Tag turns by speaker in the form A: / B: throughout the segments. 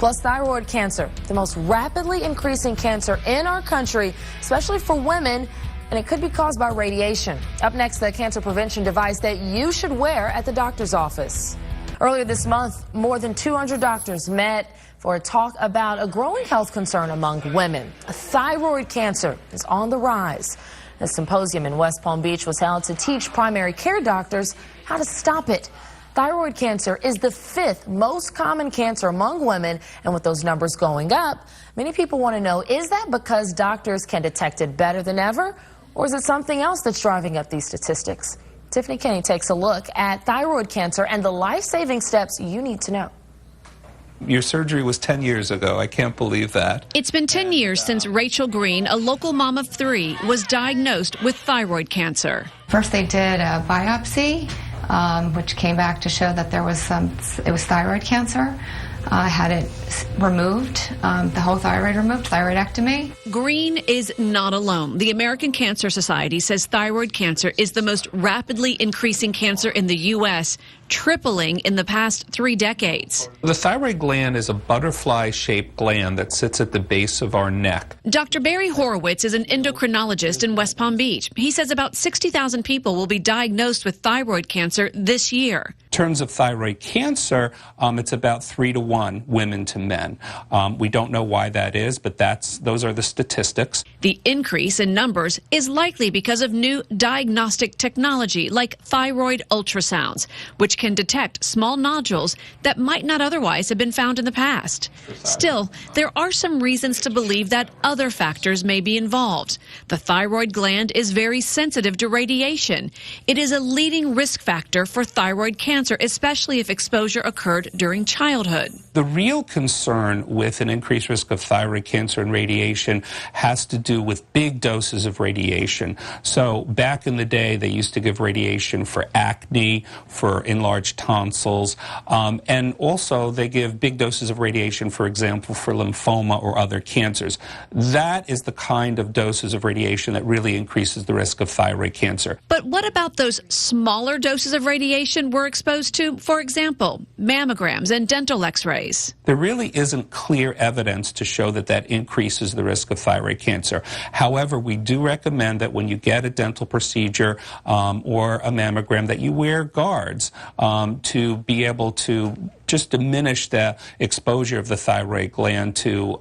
A: Plus, thyroid cancer, the most rapidly increasing cancer in our country, especially for women, and it could be caused by radiation. Up next, the cancer prevention device that you should wear at the doctor's office. Earlier this month, more than 200 doctors met for a talk about a growing health concern among women. Thyroid cancer is on the rise. A symposium in West Palm Beach was held to teach primary care doctors how to stop it. Thyroid cancer is the 5th most common cancer among women, and with those numbers going up, many people want to know, is that because doctors can detect it better than ever, or is it something else that's driving up these statistics? Tiffany Kenny takes a look at thyroid cancer and the life-saving steps you need to know.
B: Your surgery was 10 years ago. I can't believe that.
C: It's been 10 years since Rachel Green, a local mom of 3, was diagnosed with thyroid cancer.
D: First they did a biopsy, which came back to show that it was thyroid cancer. I had it removed, the whole thyroid removed, thyroidectomy.
C: Green is not alone. The American Cancer Society says thyroid cancer is the most rapidly increasing cancer in the U.S., tripling in the past 3 decades.
B: The thyroid gland is a butterfly-shaped gland that sits at the base of our neck.
C: Dr. Barry Horowitz is an endocrinologist in West Palm Beach. He says about 60,000 people will be diagnosed with thyroid cancer this year.
B: In terms of thyroid cancer, it's about 3 to 1 women to men. We don't know why that is, but those are the statistics.
C: The increase in numbers is likely because of new diagnostic technology like thyroid ultrasounds, which can detect small nodules that might not otherwise have been found in the past. Still, there are some reasons to believe that other factors may be involved. The thyroid gland is very sensitive to radiation. It is a leading risk factor for thyroid cancer, especially if exposure occurred during childhood.
B: The real concern with an increased risk of thyroid cancer and radiation has to do with big doses of radiation. So back in the day, they used to give radiation for acne, for enlarged tonsils, and also they give big doses of radiation, for example, for lymphoma or other cancers. That is the kind of doses of radiation that really increases the risk of thyroid cancer.
C: But what about those smaller doses of radiation we're exposed to? For example, mammograms and dental x-rays.
B: There really isn't clear evidence to show that that increases the risk of thyroid cancer. However, we do recommend that when you get a dental procedure or a mammogram that you wear guards to be able to just diminish the exposure of the thyroid gland to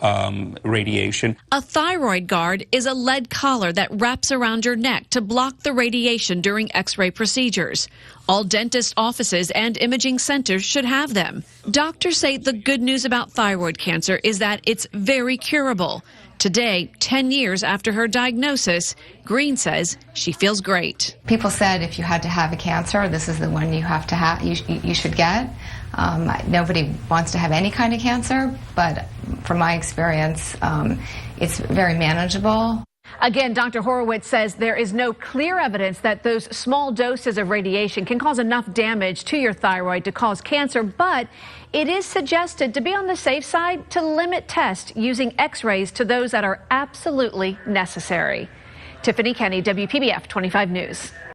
B: radiation.
C: A thyroid guard is a lead collar that wraps around your neck to block the radiation during x-ray procedures. All dentist offices and imaging centers should have them. Doctors say the good news about thyroid cancer is that it's very curable. Today, 10 years after her diagnosis, Green says she feels great.
D: People said if you had to have a cancer, this is the one you have to have, you should get. Nobody wants to have any kind of cancer, but from my experience, it's very manageable.
E: Again, Dr. Horowitz says there is no clear evidence that those small doses of radiation can cause enough damage to your thyroid to cause cancer, but it is suggested to be on the safe side to limit tests using x-rays to those that are absolutely necessary. Tiffany Kenny, WPBF 25 News.